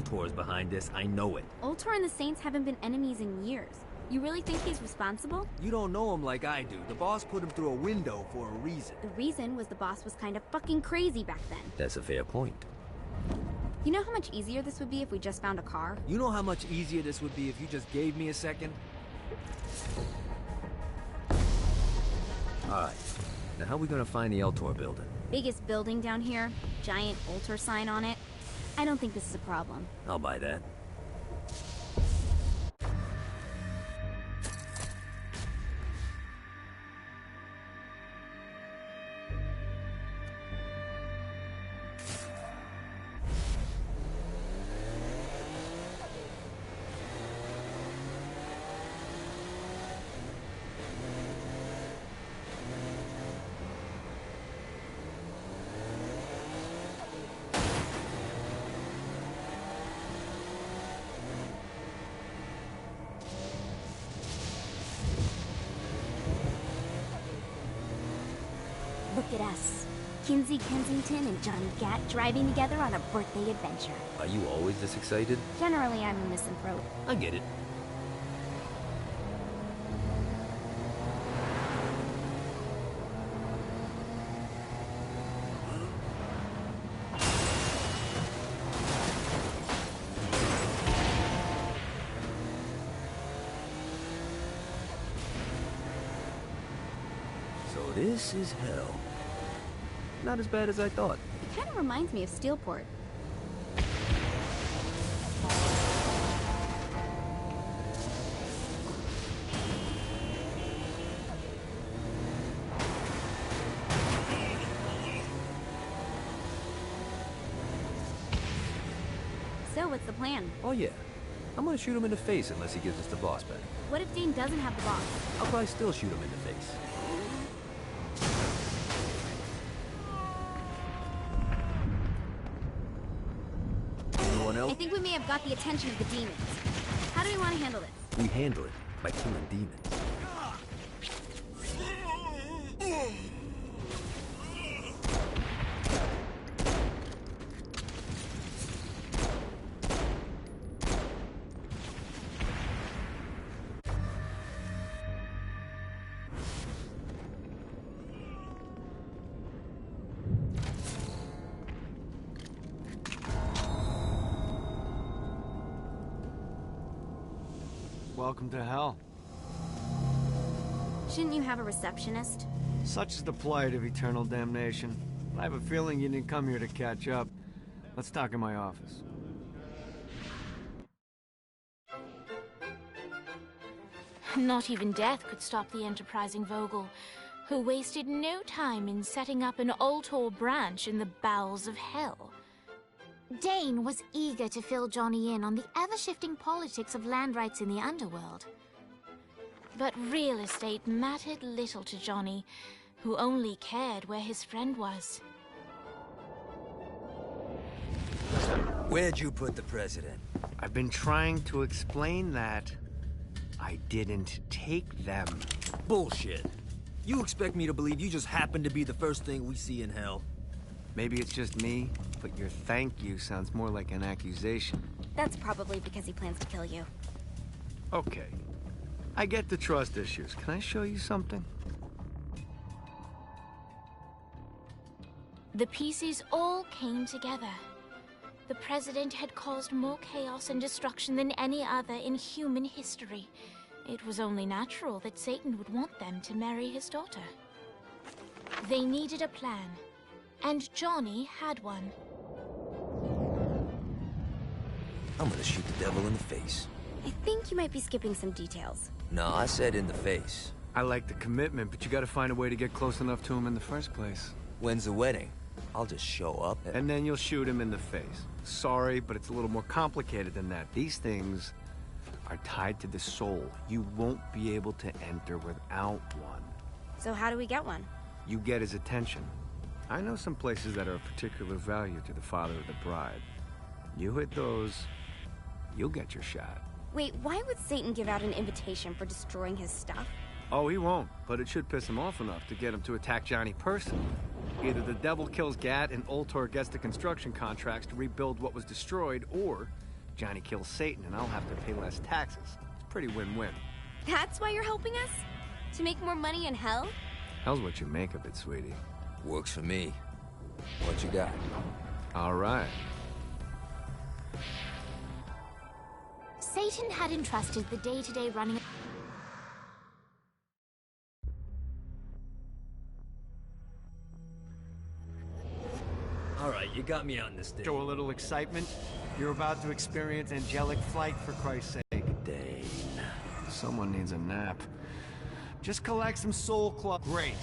Ultor's behind this, I know it. Ultor and the Saints haven't been enemies in years. You really think he's responsible? You don't know him like I do. The boss put him through a window for a reason. The reason was the boss was kind of fucking crazy back then. That's a fair point. You know how much easier this would be if we just found a car? You know how much easier this would be if you just gave me a second? Alright, now how are we gonna find the Ultor building? Biggest building down here, giant Ultor sign on it. I don't think this is a problem. I'll buy that. Look at us. Kinsey Kensington and Johnny Gat driving together on a birthday adventure. Are you always this excited? Generally, I'm a misanthrope. I get it. So this is hell. Not as bad as I thought. It kind of reminds me of Steelport. So, what's the plan? Oh yeah. I'm gonna shoot him in the face unless he gives us the boss back. What if Dane doesn't have the boss? I'll probably still shoot him in the face. Anyone else? I think we may have got the attention of the demons. How do we want to handle this? We handle it by killing demons. Welcome to hell. Shouldn't you have a receptionist? Such is the plight of eternal damnation. I have a feeling you didn't come here to catch up. Let's talk in my office. Not even death could stop the enterprising Vogel, who wasted no time in setting up an Ultor branch in the bowels of hell. Dane was eager to fill Johnny in on the ever-shifting politics of land rights in the underworld. But real estate mattered little to Johnny, who only cared where his friend was. Where'd you put the president? I've been trying to explain that. I didn't take them. Bullshit. You expect me to believe you just happened to be the first thing we see in hell? Maybe it's just me, but your thank you sounds more like an accusation. That's probably because he plans to kill you. Okay. I get the trust issues. Can I show you something? The pieces all came together. The president had caused more chaos and destruction than any other in human history. It was only natural that Satan would want them to marry his daughter. They needed a plan, and Johnny had one. I'm gonna shoot the devil in the face. I think you might be skipping some details. No, I said in the face. I like the commitment, but you gotta find a way to get close enough to him in the first place. When's the wedding? I'll just show up And then you'll shoot him in the face. Sorry, but it's a little more complicated than that. These things are tied to the soul. You won't be able to enter without one. So how do we get one? You get his attention. I know some places that are of particular value to the father of the bride. You hit those, you'll get your shot. Wait, why would Satan give out an invitation for destroying his stuff? Oh, he won't, but it should piss him off enough to get him to attack Johnny personally. Either the devil kills Gat and Ultor gets the construction contracts to rebuild what was destroyed, or Johnny kills Satan, and I'll have to pay less taxes. It's pretty win-win. That's why you're helping us? To make more money in hell? Hell's what you make of it, sweetie. Works for me. What you got? All right. Satan had entrusted the day-to-day running. All right, you got me on this thing. Show a little excitement. You're about to experience angelic flight, for Christ's sake. Dane. Someone needs a nap. Just collect some soul club. Great.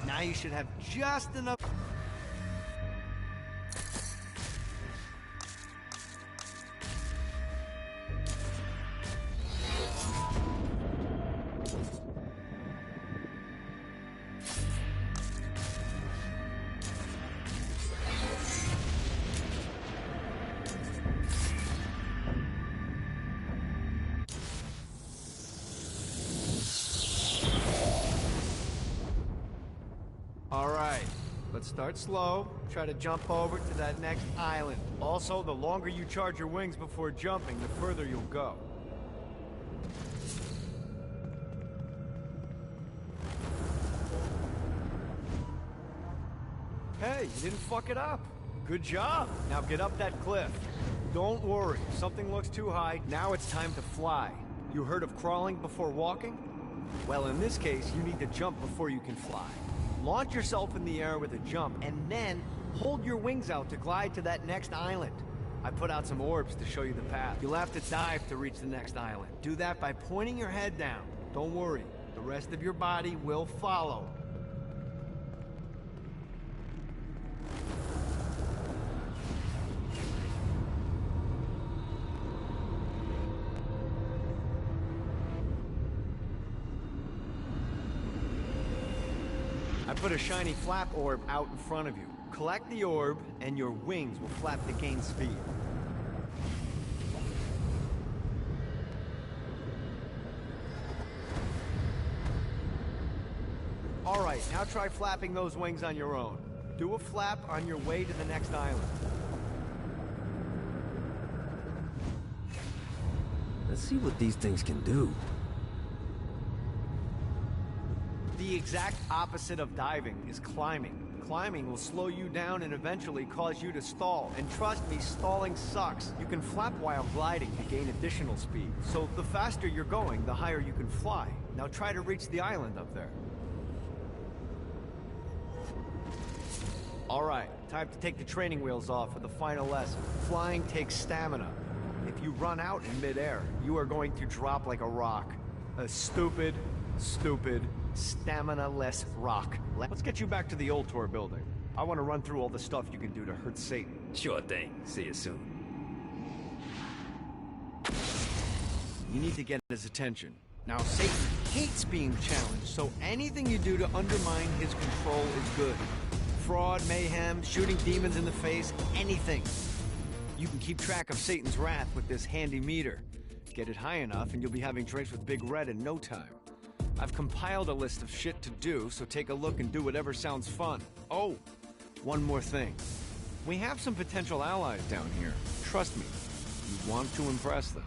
Now you should have just enough. All right, let's start slow. Try to jump over to that next island. Also, the longer you charge your wings before jumping, the further you'll go. Hey, you didn't fuck it up. Good job. Now get up that cliff. Don't worry, if something looks too high, now it's time to fly. You heard of crawling before walking? Well, in this case, you need to jump before you can fly. Launch yourself in the air with a jump, and then hold your wings out to glide to that next island. I put out some orbs to show you the path. You'll have to dive to reach the next island. Do that by pointing your head down. Don't worry, the rest of your body will follow. I put a shiny flap orb out in front of you. Collect the orb, and your wings will flap to gain speed. All right, now try flapping those wings on your own. Do a flap on your way to the next island. Let's see what these things can do. The exact opposite of diving is climbing. Climbing will slow you down and eventually cause you to stall. And trust me, stalling sucks. You can flap while gliding to gain additional speed. So the faster you're going, the higher you can fly. Now try to reach the island up there. All right, time to take the training wheels off for the final lesson. Flying takes stamina. If you run out in midair, you are going to drop like a rock. A stupid, stamina-less rock. Let's get you back to the old tour building. I want to run through all the stuff you can do to hurt Satan. Sure thing. See you soon. You need to get his attention. Now, Satan hates being challenged, so anything you do to undermine his control is good. Fraud, mayhem, shooting demons in the face, anything. You can keep track of Satan's wrath with this handy meter. Get it high enough and you'll be having drinks with Big Red in no time. I've compiled a list of shit to do, so take a look and do whatever sounds fun. Oh, one more thing. We have some potential allies down here. Trust me, you want to impress them.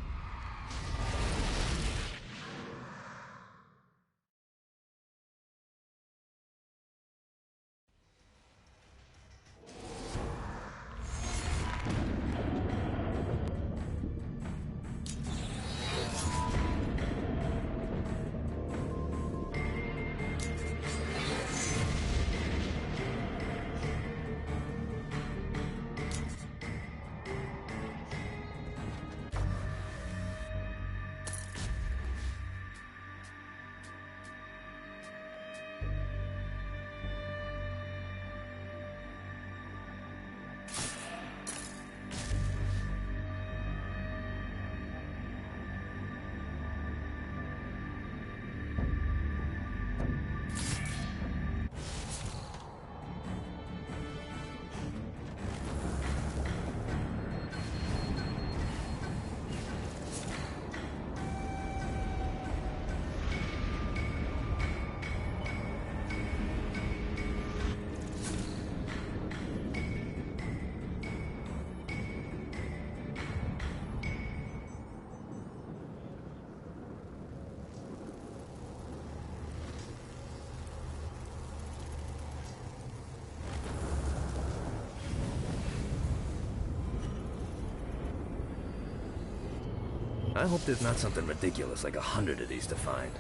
I hope there's not something ridiculous like 100 of these to find.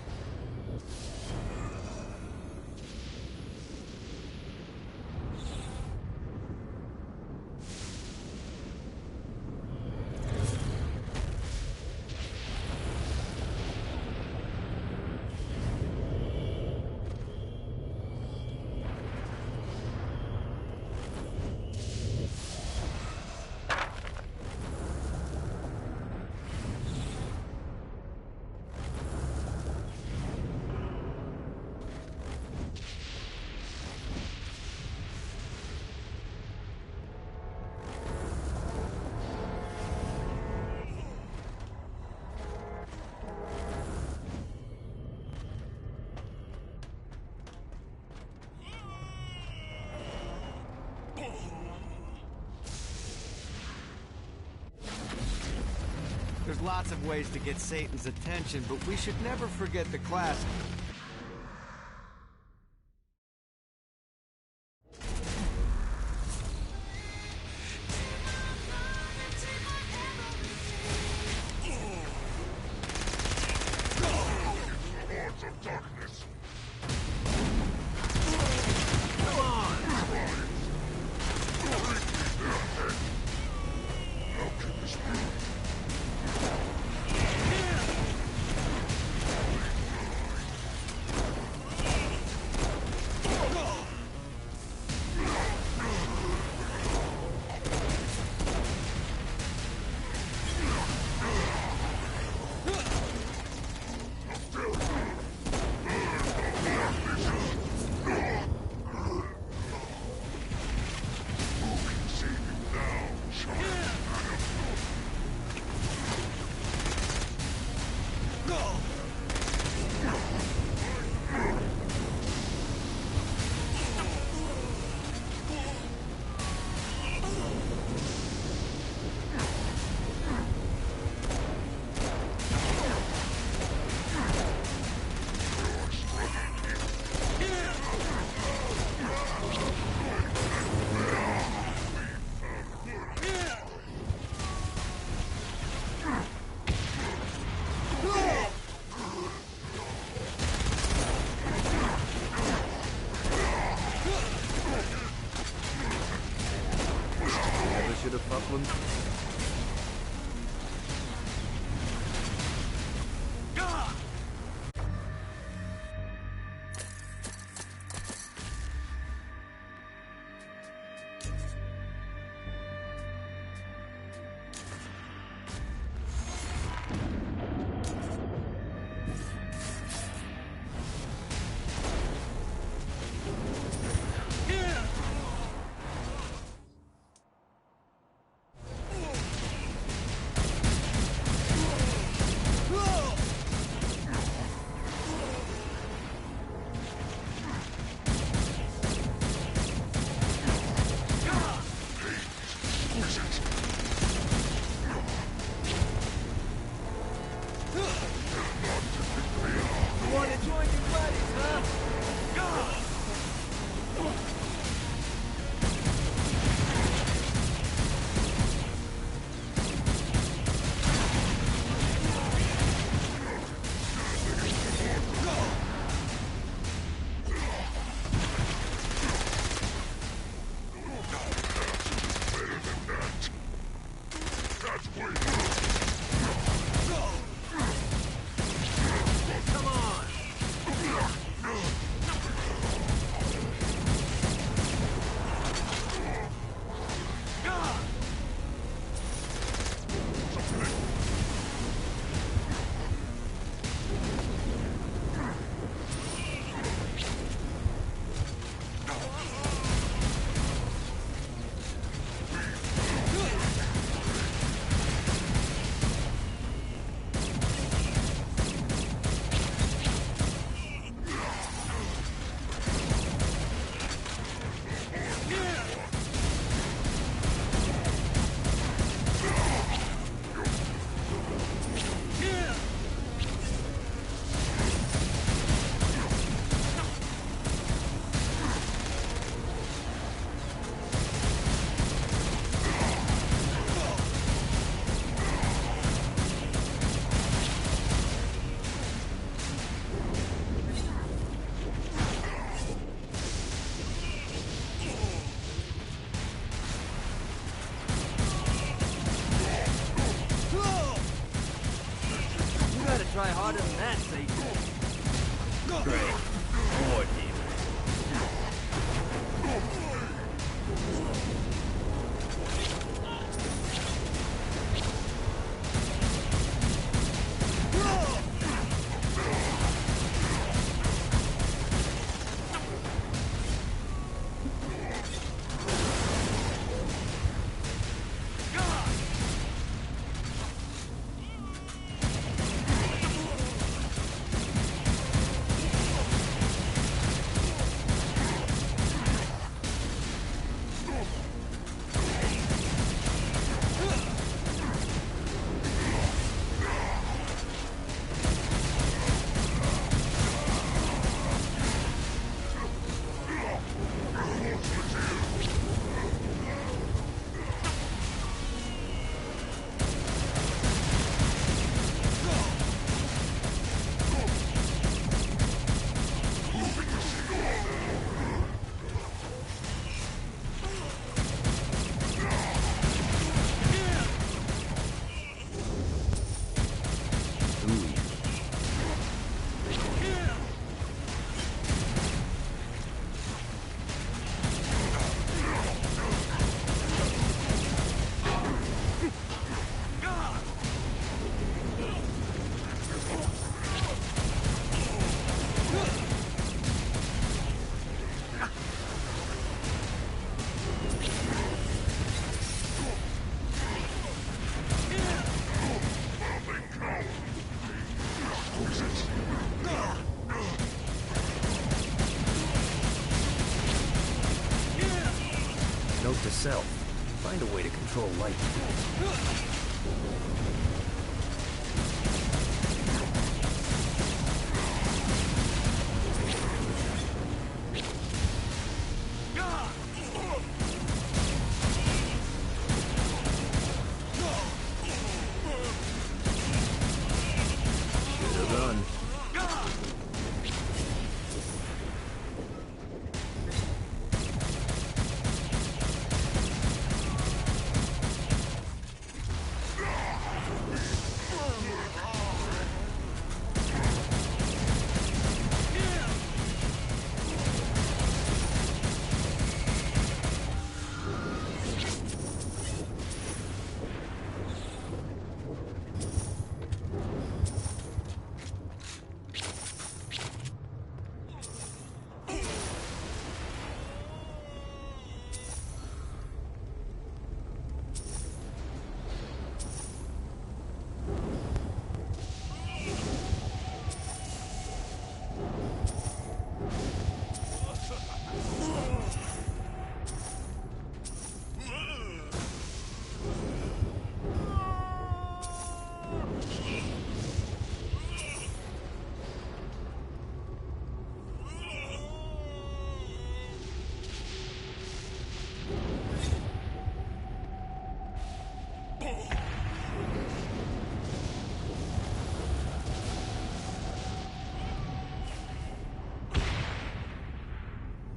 There's lots of ways to get Satan's attention, but we should never forget the classic. gotta try harder than that, Satan. Great. More demons. Note to self, find a way to control lightning. Should've run.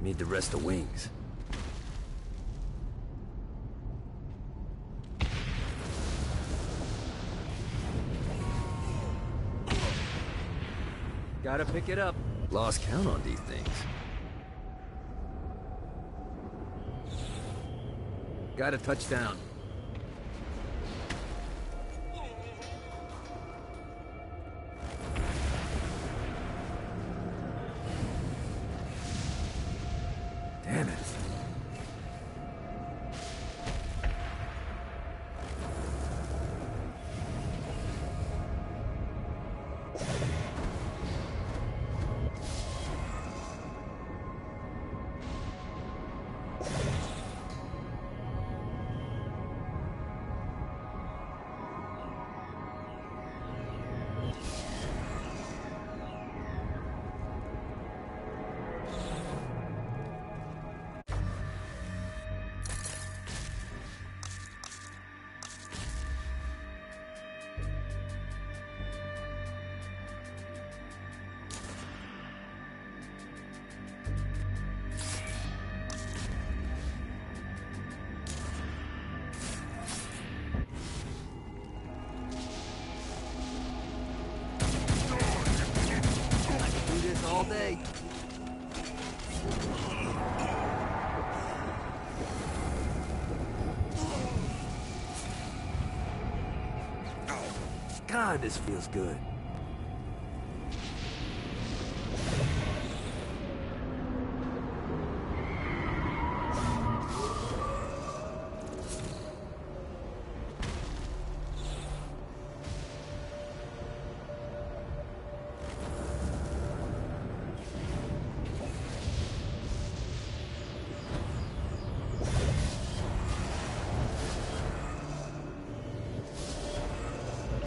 Need the rest of wings. Gotta pick it up. Lost count on these things. Gotta touch down. Damn it. all day. God, this feels good.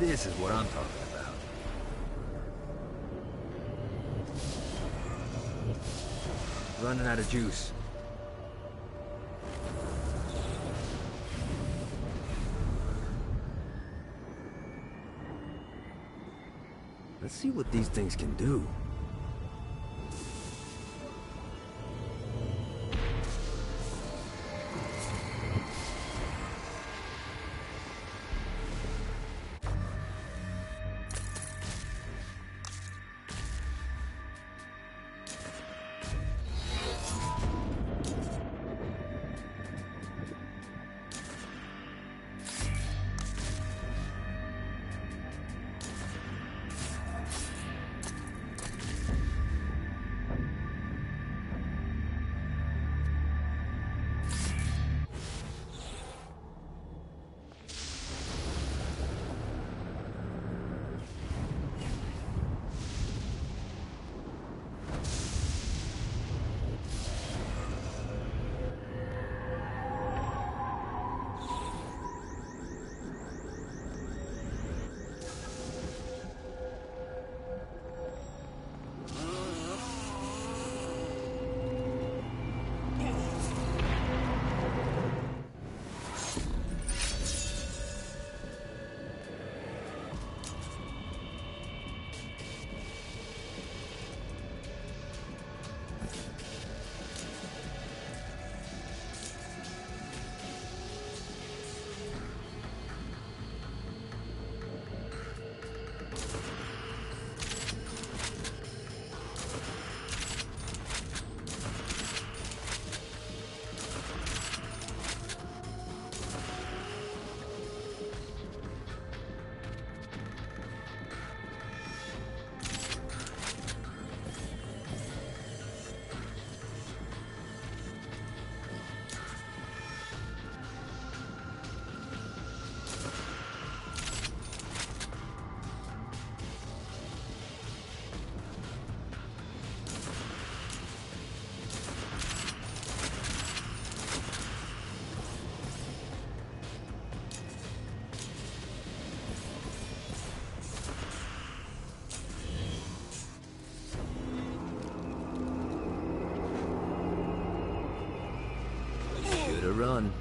This is what I'm talking about. Running out of juice. Let's see what these things can do. To run.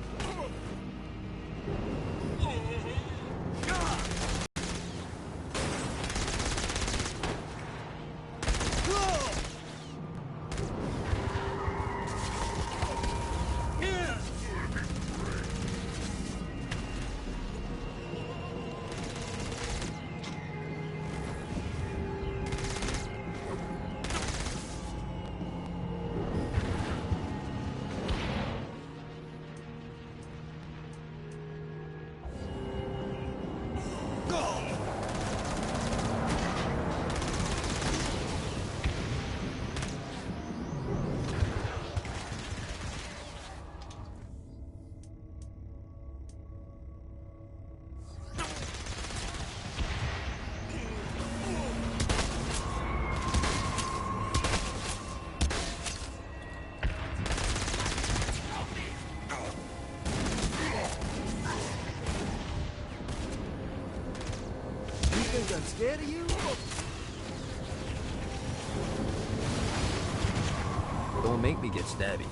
I'm scared of you? Don't make me get stabby.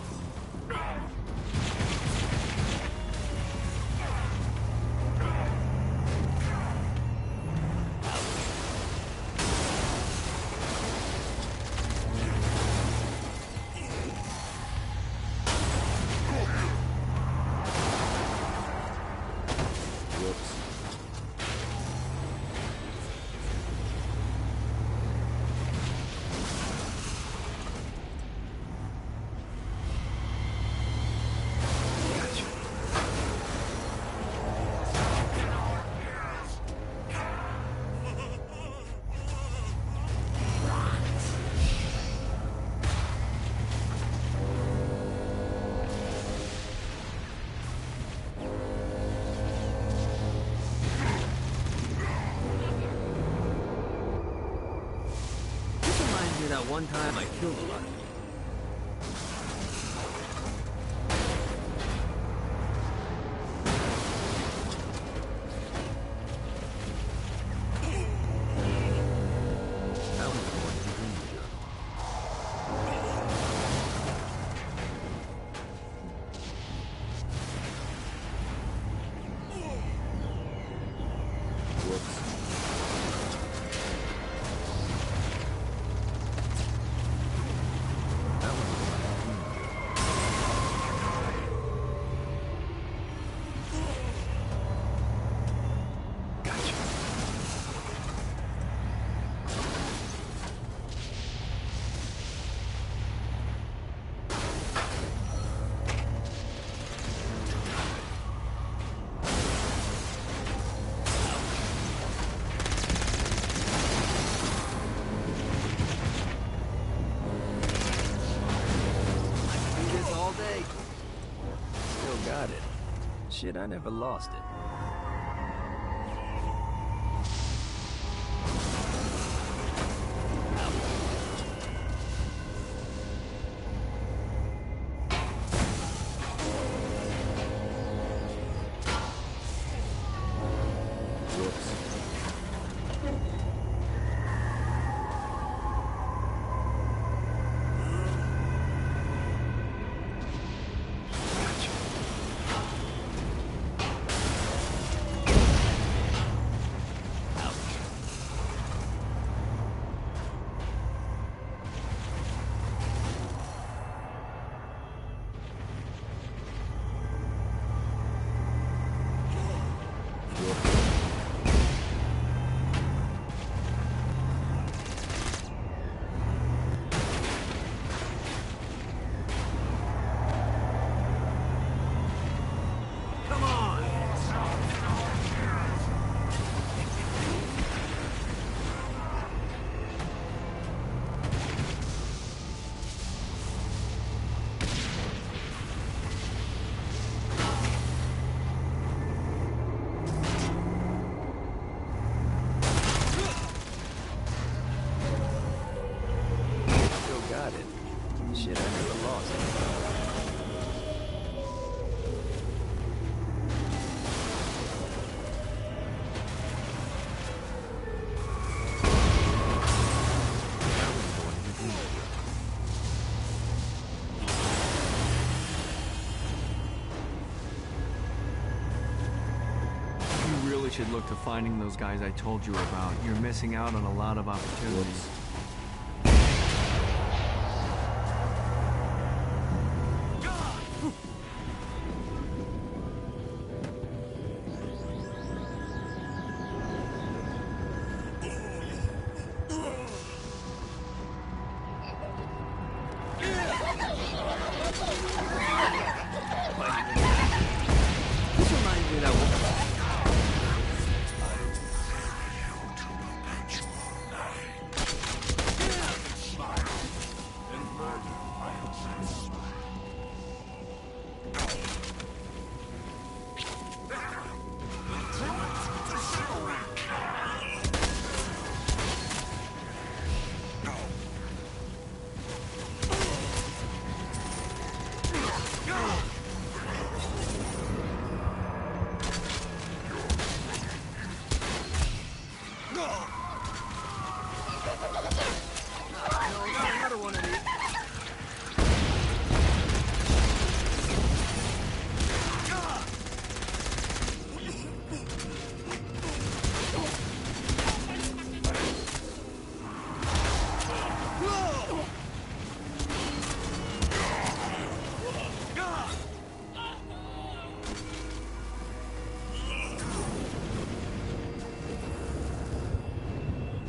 that one time I killed a lot of people. That was going to be good. Whoops. That was gotcha. Do this all day. Still got it. Shit, I never lost it. Come on! Still got it. Shit, I never lost it. That was going to be good. You really should look to finding those guys I told you about. You're missing out on a lot of opportunities. This reminds me of that one. Another one of these.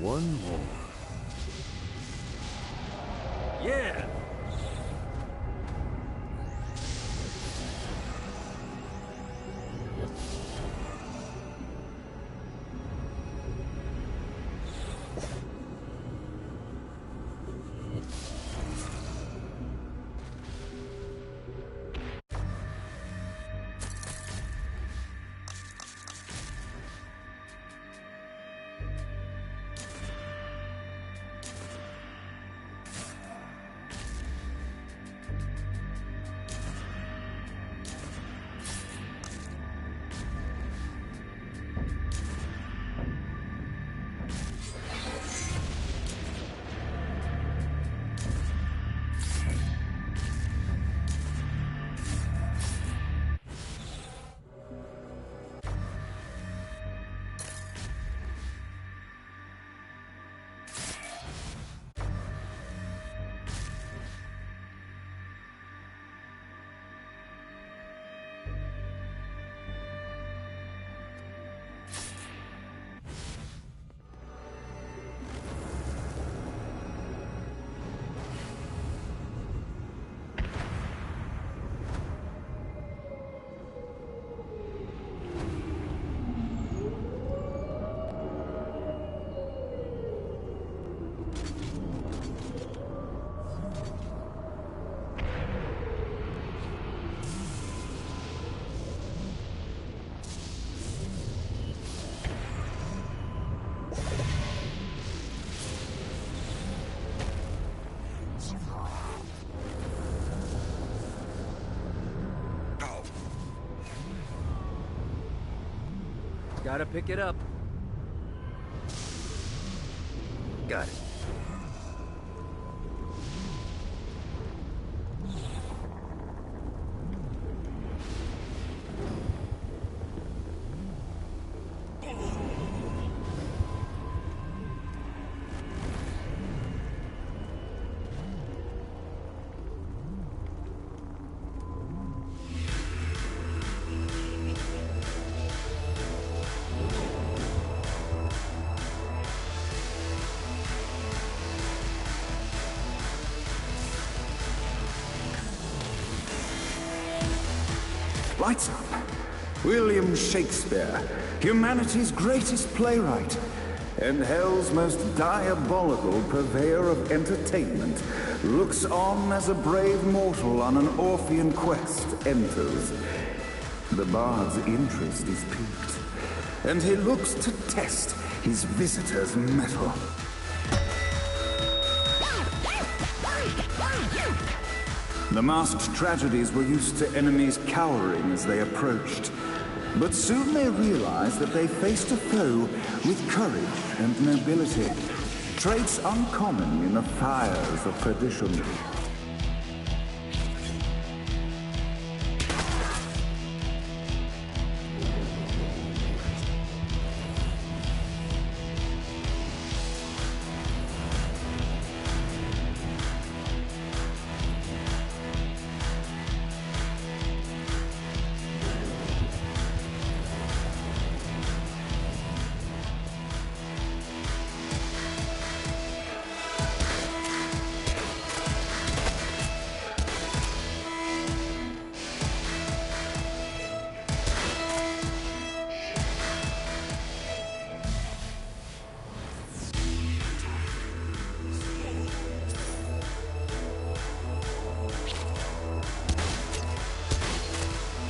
One more. Yeah! Gotta pick it up. Got it. Lights up. William Shakespeare, humanity's greatest playwright, and hell's most diabolical purveyor of entertainment, looks on as a brave mortal on an Orphean quest enters. The bard's interest is piqued, and he looks to test his visitor's mettle. The masked tragedies were used to enemies cowering as they approached. But soon they realized that they faced a foe with courage and nobility, traits uncommon in the fires of perdition.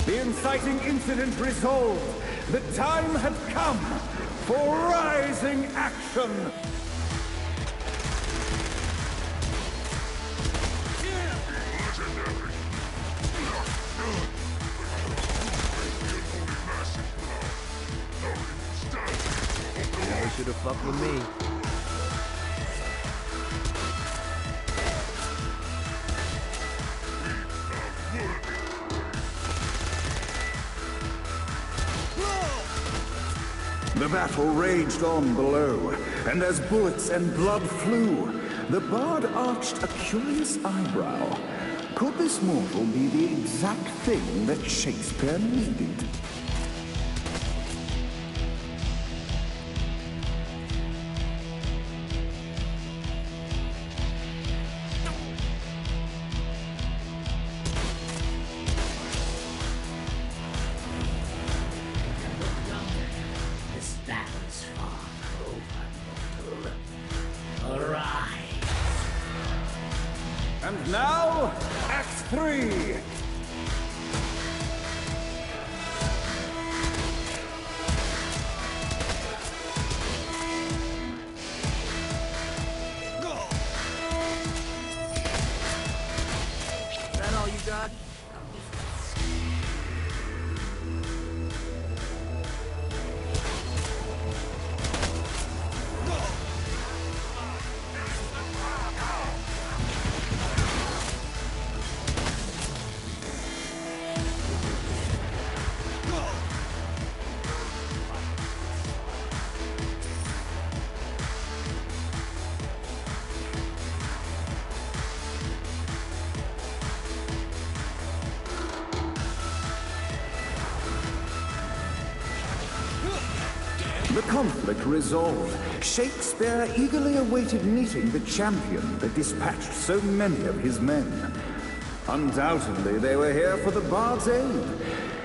The inciting incident resolved. The time had come for rising action. They should have fucked with me. The battle raged on below, and as bullets and blood flew, the bard arched a curious eyebrow. Could this mortal be the exact thing that Shakespeare needed? And now, Act 3! Is that all you got? The conflict resolved, Shakespeare eagerly awaited meeting the champion that dispatched so many of his men. Undoubtedly, they were here for the bard's aid,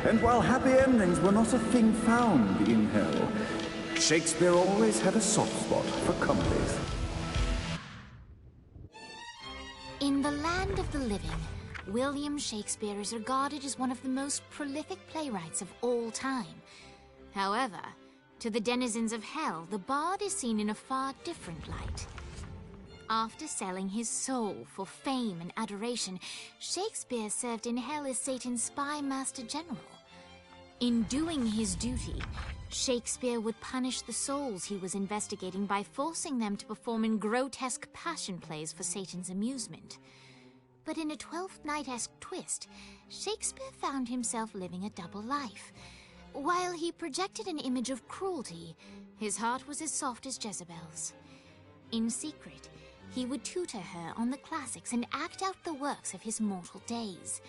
and while happy endings were not a thing found in hell, Shakespeare always had a soft spot for comedies. In the land of the living, William Shakespeare is regarded as one of the most prolific playwrights of all time. However, to the denizens of hell, the bard is seen in a far different light. After selling his soul for fame and adoration, Shakespeare served in hell as Satan's spy master general. In doing his duty, Shakespeare would punish the souls he was investigating by forcing them to perform in grotesque passion plays for Satan's amusement. But in a Twelfth Night-esque twist, Shakespeare found himself living a double life. While he projected an image of cruelty, his heart was as soft as Jezebel's. In secret, he would tutor her on the classics and act out the works of his mortal days.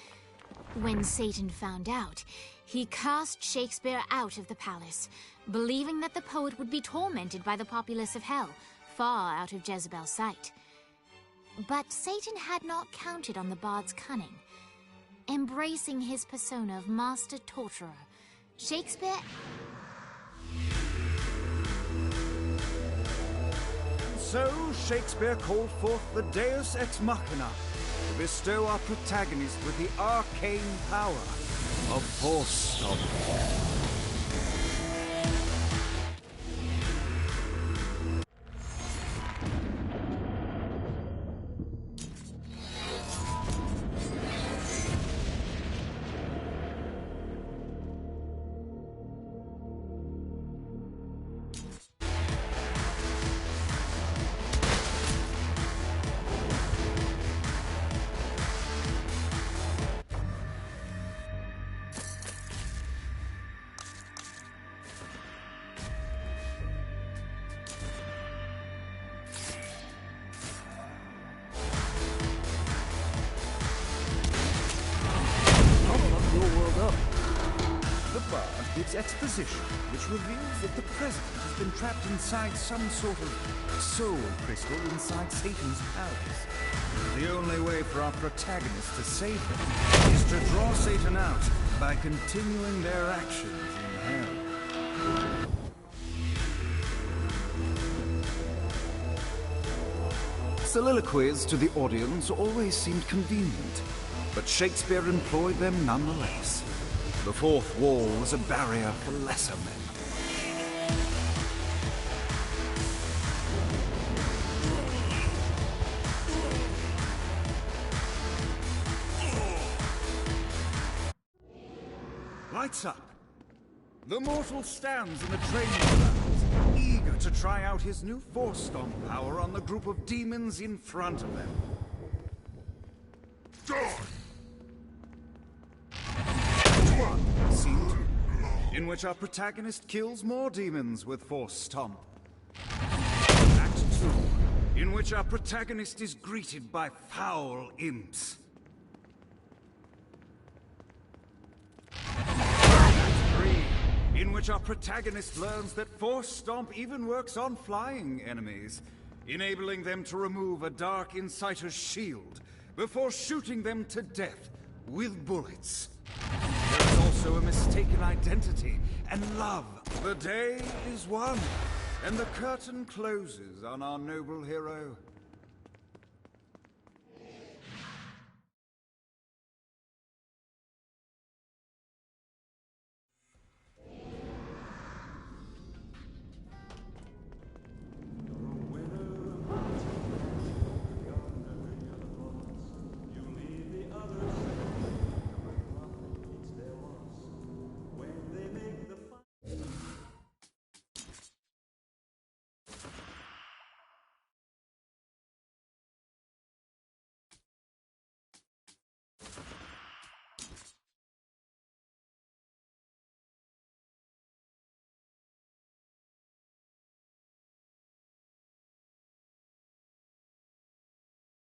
When Satan found out, he cast Shakespeare out of the palace, believing that the poet would be tormented by the populace of hell, far out of Jezebel's sight. But Satan had not counted on the bard's cunning. Embracing his persona of master torturer, Shakespeare... So Shakespeare called forth the Deus Ex Machina to bestow our protagonist with the arcane power of Force Stomp. Its exposition, which reveals that the President has been trapped inside some sort of soul crystal inside Satan's palace. The only way for our protagonist to save him is to draw Satan out by continuing their actions in hell. Soliloquies to the audience always seemed convenient, but Shakespeare employed them nonetheless. The fourth wall was a barrier for lesser men. Lights up! The mortal stands in the training grounds, eager to try out his new Force Stomp power on the group of demons in front of them. Scene 2, in which our protagonist kills more demons with Force Stomp. Act 2, in which our protagonist is greeted by foul imps. Act 3, in which our protagonist learns that Force Stomp even works on flying enemies, enabling them to remove a Dark Inciter's shield before shooting them to death with bullets. There is also a mistaken identity and love. The day is won, and the curtain closes on our noble hero.